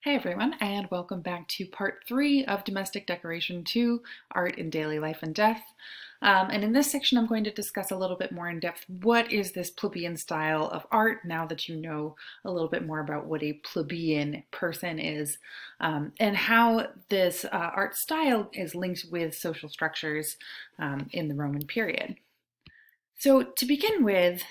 Hey everyone, and welcome back to part 3 of Domestic Decoration 2, Art in Daily Life and Death. And in this section, I'm going to discuss a little bit more in depth what is this plebeian style of art now that you know a little bit more about what a plebeian person is, and how this art style is linked with social structures in the Roman period. So to begin with,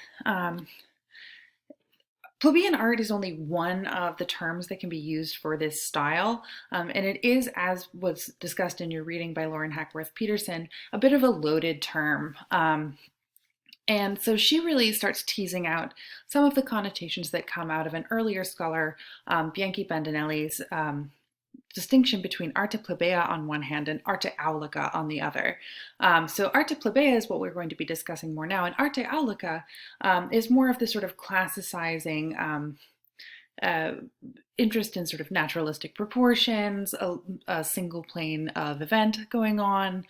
plebeian art is only one of the terms that can be used for this style, and it is, as was discussed in your reading by Lauren Hackworth-Peterson, a bit of a loaded term. And so she really starts teasing out some of the connotations that come out of an earlier scholar, Bianchi Bandinelli's distinction between arte plebea on one hand and arte aulica on the other. So arte plebea is what we're going to be discussing more now, and arte aulica is more of the sort of classicizing interest in sort of naturalistic proportions, a single plane of event going on,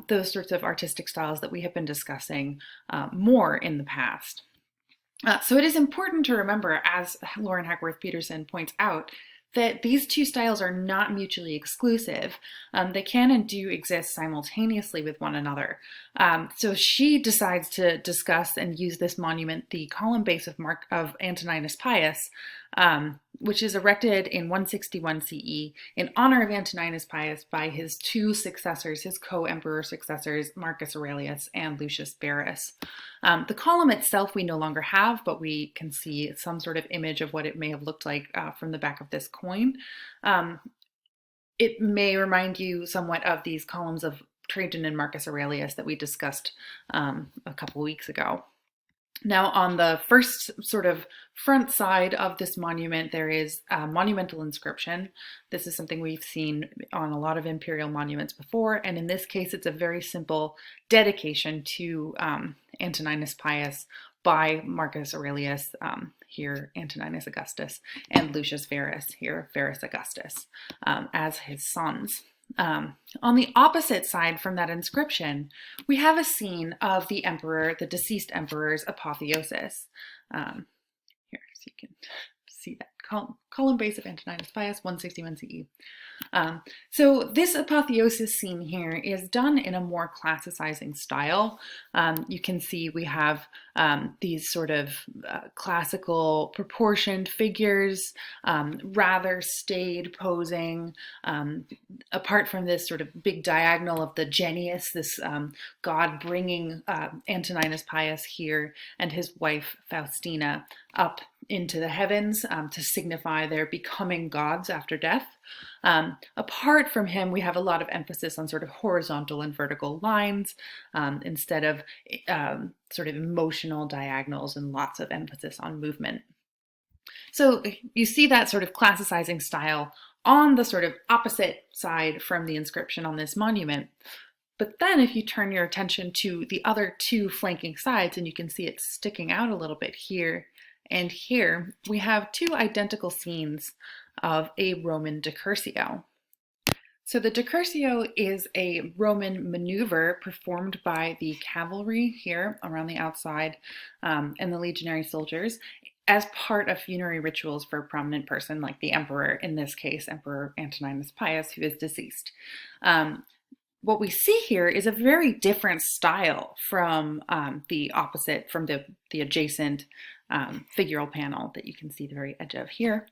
those sorts of artistic styles that we have been discussing more in the past. So it is important to remember, as Lauren Hackworth-Peterson points out, that these two styles are not mutually exclusive. They can and do exist simultaneously with one another. So she decides to discuss and use this monument, the column base of Antoninus Pius, which is erected in 161 CE in honor of Antoninus Pius by his two successors, his co-emperor successors, Marcus Aurelius and Lucius Verus. The column itself we no longer have, but we can see some sort of image of what it may have looked like from the back of this coin. It may remind you somewhat of these columns of Trajan and Marcus Aurelius that we discussed a couple weeks ago. Now, on the first sort of front side of this monument, there is a monumental inscription. This is something we've seen on a lot of imperial monuments before, and in this case, it's a very simple dedication to Antoninus Pius by Marcus Aurelius, here Antoninus Augustus, and Lucius Verus, here Verus Augustus, as his sons. On the opposite side from that inscription, we have a scene of the emperor, the deceased emperor's apotheosis. Here, so you can see that column base of Antoninus Pius, 161 CE. So this apotheosis scene here is done in a more classicizing style. You can see we have these sort of classical proportioned figures, rather staid posing, apart from this sort of big diagonal of the genius, this god bringing Antoninus Pius here and his wife Faustina up into the heavens to signify their becoming gods after death. Apart from him, we have a lot of emphasis on sort of horizontal and vertical lines instead of sort of emotional diagonals, and lots of emphasis on movement. So you see that sort of classicizing style on the sort of opposite side from the inscription on this monument. But then if you turn your attention to the other two flanking sides, and you can see it sticking out a little bit here and here, we have two identical scenes of a Roman decursio. So the decursio is a Roman maneuver performed by the cavalry here around the outside and the legionary soldiers as part of funerary rituals for a prominent person like the emperor, in this case, Emperor Antoninus Pius, who is deceased. What we see here is a very different style from the opposite, from the adjacent figural panel that you can see the very edge of here.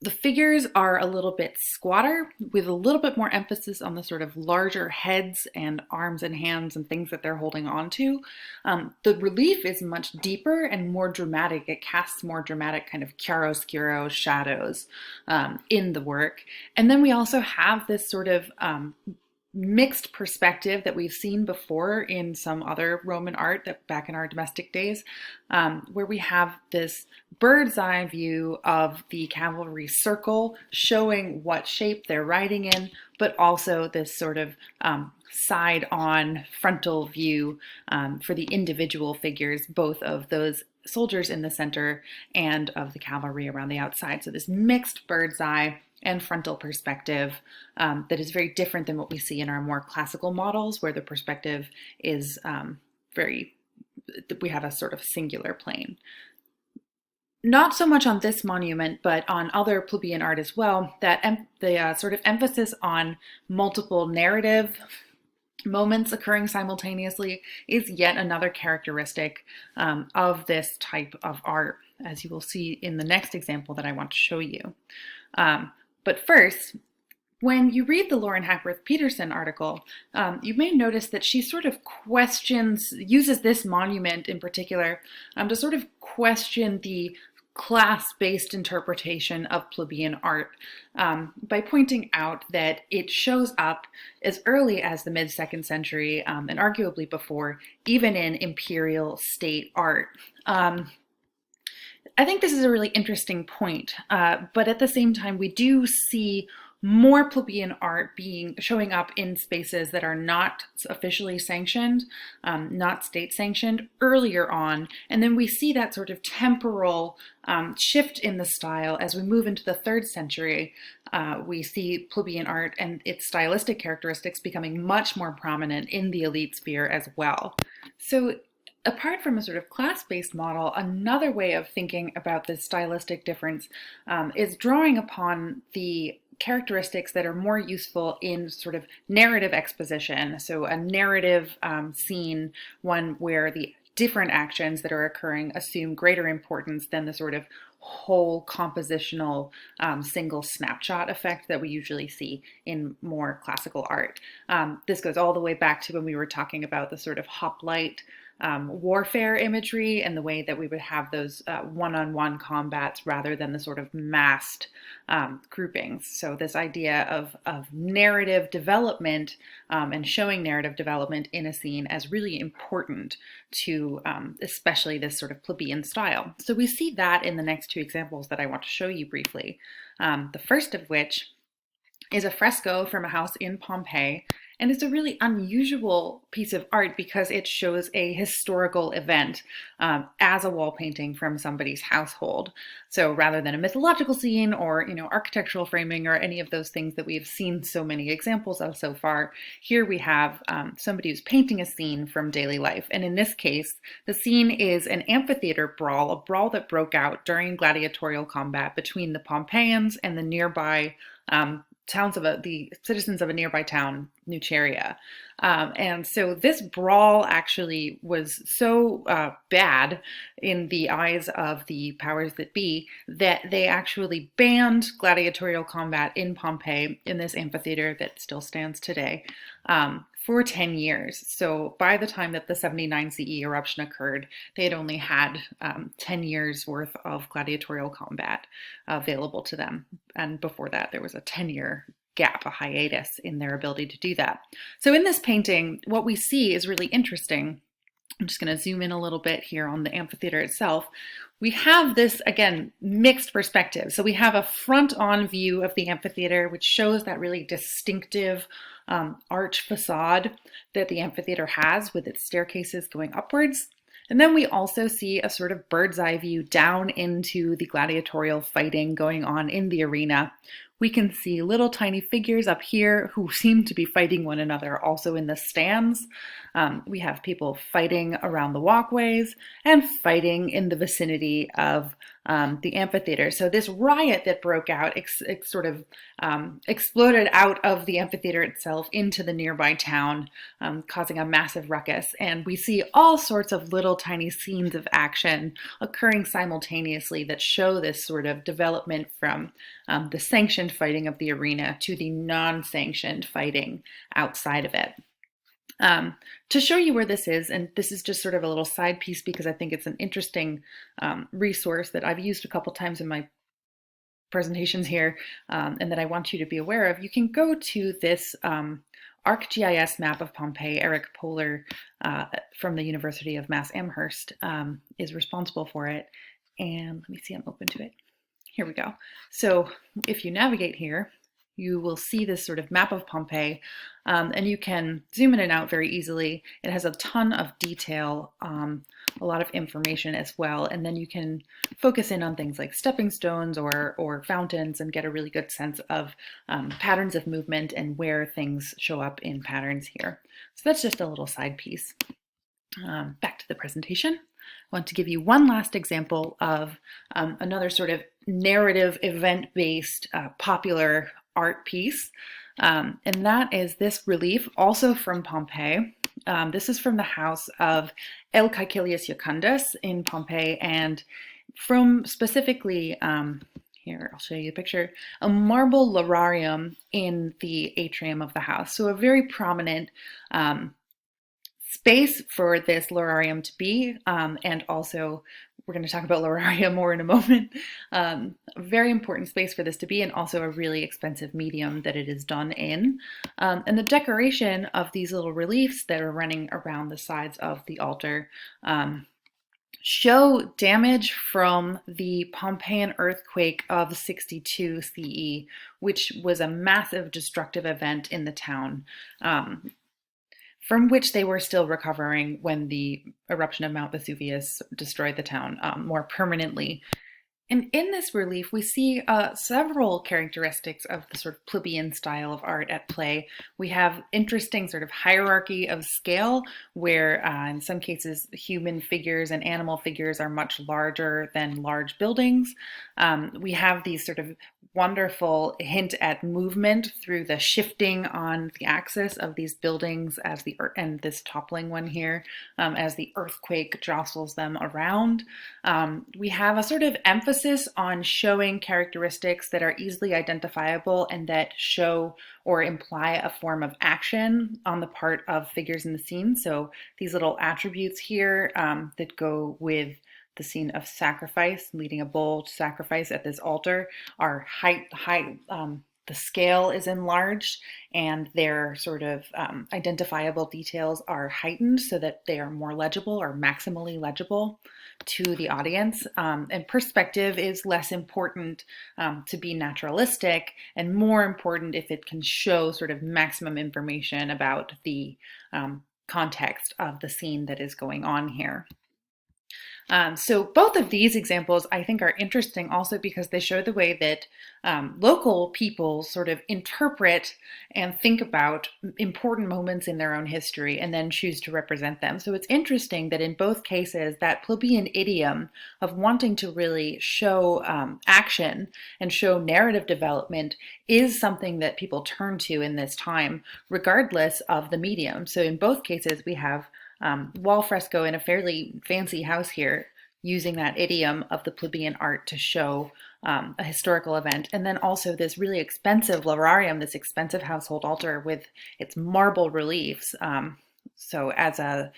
The figures are a little bit squatter, with a little bit more emphasis on the sort of larger heads and arms and hands and things that they're holding on to. The relief is much deeper and more dramatic. It casts more dramatic kind of chiaroscuro shadows in the work. And then we also have this sort of mixed perspective that we've seen before in some other Roman art that back in our domestic days, where we have this bird's eye view of the cavalry circle showing what shape they're riding in, but also this sort of side-on frontal view for the individual figures, both of those soldiers in the center and of the cavalry around the outside. So this mixed bird's eye and frontal perspective that is very different than what we see in our more classical models, where the perspective is we have a sort of singular plane. Not so much on this monument, but on other plebeian art as well, that the sort of emphasis on multiple narrative moments occurring simultaneously is yet another characteristic of this type of art, as you will see in the next example that I want to show you. But first, when you read the Lauren Hackworth Peterson article, you may notice that she sort of uses this monument in particular to sort of question the class-based interpretation of plebeian art by pointing out that it shows up as early as the mid-2nd century and arguably before, even in imperial state art. I think this is a really interesting point, but at the same time, we do see more plebeian art showing up in spaces that are not officially sanctioned, not state sanctioned earlier on, and then we see that sort of temporal shift in the style as we move into the 3rd century. We see plebeian art and its stylistic characteristics becoming much more prominent in the elite sphere as well. So apart from a sort of class-based model, another way of thinking about this stylistic difference is drawing upon the characteristics that are more useful in sort of narrative exposition. So a narrative scene, one where the different actions that are occurring assume greater importance than the sort of whole compositional single snapshot effect that we usually see in more classical art. This goes all the way back to when we were talking about the sort of hoplite warfare imagery and the way that we would have those one-on-one combats rather than the sort of massed groupings. So this idea of narrative development and showing narrative development in a scene as really important to especially this sort of plebeian style. So we see that in the next 2 examples that I want to show you briefly. The first of which is a fresco from a house in Pompeii. And it's a really unusual piece of art because it shows a historical event as a wall painting from somebody's household. So rather than a mythological scene or architectural framing or any of those things that we've seen so many examples of so far, here we have somebody who's painting a scene from daily life. And in this case, the scene is an amphitheater brawl, a brawl that broke out during gladiatorial combat between the Pompeians and the nearby the citizens of a nearby town, Nuceria. And so this brawl actually was so bad in the eyes of the powers that be that they actually banned gladiatorial combat in Pompeii in this amphitheater that still stands today for 10 years. So by the time that the 79 CE eruption occurred, they had only had 10 years worth of gladiatorial combat available to them. And before that, there was a 10-year gap, a hiatus in their ability to do that. So in this painting, what we see is really interesting. I'm just going to zoom in a little bit here on the amphitheater itself. We have this, again, mixed perspective. So we have a front-on view of the amphitheater, which shows that really distinctive arch facade that the amphitheater has with its staircases going upwards. And then we also see a sort of bird's eye view down into the gladiatorial fighting going on in the arena. We can see little tiny figures up here who seem to be fighting one another also in the stands. We have people fighting around the walkways and fighting in the vicinity of the amphitheater. So this riot that broke out sort of exploded out of the amphitheater itself into the nearby town, causing a massive ruckus. And we see all sorts of little tiny scenes of action occurring simultaneously that show this sort of development from the sanctioned fighting of the arena to the non-sanctioned fighting outside of it. To show you where this is, and this is just sort of a little side piece because I think it's an interesting resource that I've used a couple times in my presentations here and that I want you to be aware of, you can go to this ArcGIS map of Pompeii. Eric Poehler from the University of Mass Amherst is responsible for it. And let me see, I'm open to it. Here we go. So if you navigate here, you will see this sort of map of Pompeii, and you can zoom in and out very easily. It has a ton of detail, a lot of information as well, and then you can focus in on things like stepping stones or fountains and get a really good sense of patterns of movement and where things show up in patterns here. So that's just a little side piece. Back to the presentation. I want to give you one last example of another sort of narrative event-based popular art piece. And that is this relief, also from Pompeii. This is from the house of L. Caecilius Secundus in Pompeii, and from specifically, here, I'll show you a picture, a marble lararium in the atrium of the house. So a very prominent space for this lararium to be, and also we're going to talk about Lararia more in a moment. A very important space for this to be, and also a really expensive medium that it is done in. And the decoration of these little reliefs that are running around the sides of the altar show damage from the Pompeian earthquake of 62 CE, which was a massive destructive event in the town. From which they were still recovering when the eruption of Mount Vesuvius destroyed the town more permanently. And in this relief, we see several characteristics of the sort of plebeian style of art at play. We have interesting sort of hierarchy of scale, where in some cases human figures and animal figures are much larger than large buildings. We have these sort of wonderful hint at movement through the shifting on the axis of these buildings as and this toppling one here, as the earthquake jostles them around. We have a sort of emphasis on showing characteristics that are easily identifiable and that show or imply a form of action on the part of figures in the scene. So these little attributes here that go with the scene of sacrifice, leading a bull to sacrifice at this altar, are the scale is enlarged, and their sort of identifiable details are heightened so that they are more legible or maximally legible to the audience. And perspective is less important to be naturalistic, and more important if it can show sort of maximum information about the context of the scene that is going on here. So both of these examples I think are interesting also because they show the way that local people sort of interpret and think about important moments in their own history and then choose to represent them. So it's interesting that in both cases that plebeian idiom of wanting to really show action and show narrative development is something that people turn to in this time regardless of the medium. So in both cases we have wall fresco in a fairly fancy house here, using that idiom of the plebeian art to show a historical event. And then also this really expensive lararium, this expensive household altar with its marble reliefs. So as a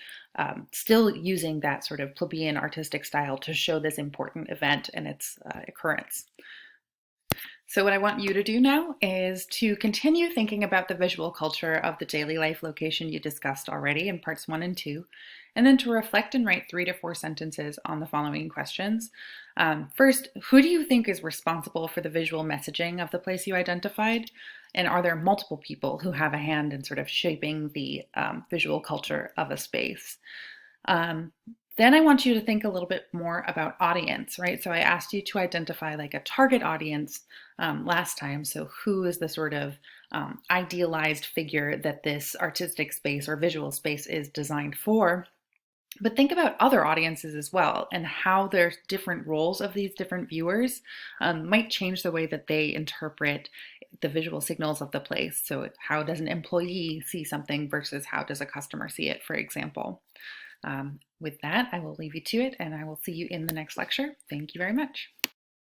still using that sort of plebeian artistic style to show this important event and its occurrence. So what I want you to do now is to continue thinking about the visual culture of the daily life location you discussed already in parts 1 and 2, and then to reflect and write 3 to 4 sentences on the following questions. First, who do you think is responsible for the visual messaging of the place you identified? And are there multiple people who have a hand in sort of shaping the visual culture of a space? Then I want you to think a little bit more about audience, right? So I asked you to identify like a target audience last time. So who is the sort of idealized figure that this artistic space or visual space is designed for? But think about other audiences as well and how there's different roles of these different viewers might change the way that they interpret the visual signals of the place. So how does an employee see something versus how does a customer see it, for example? With that, I will leave you to it and I will see you in the next lecture. Thank you very much.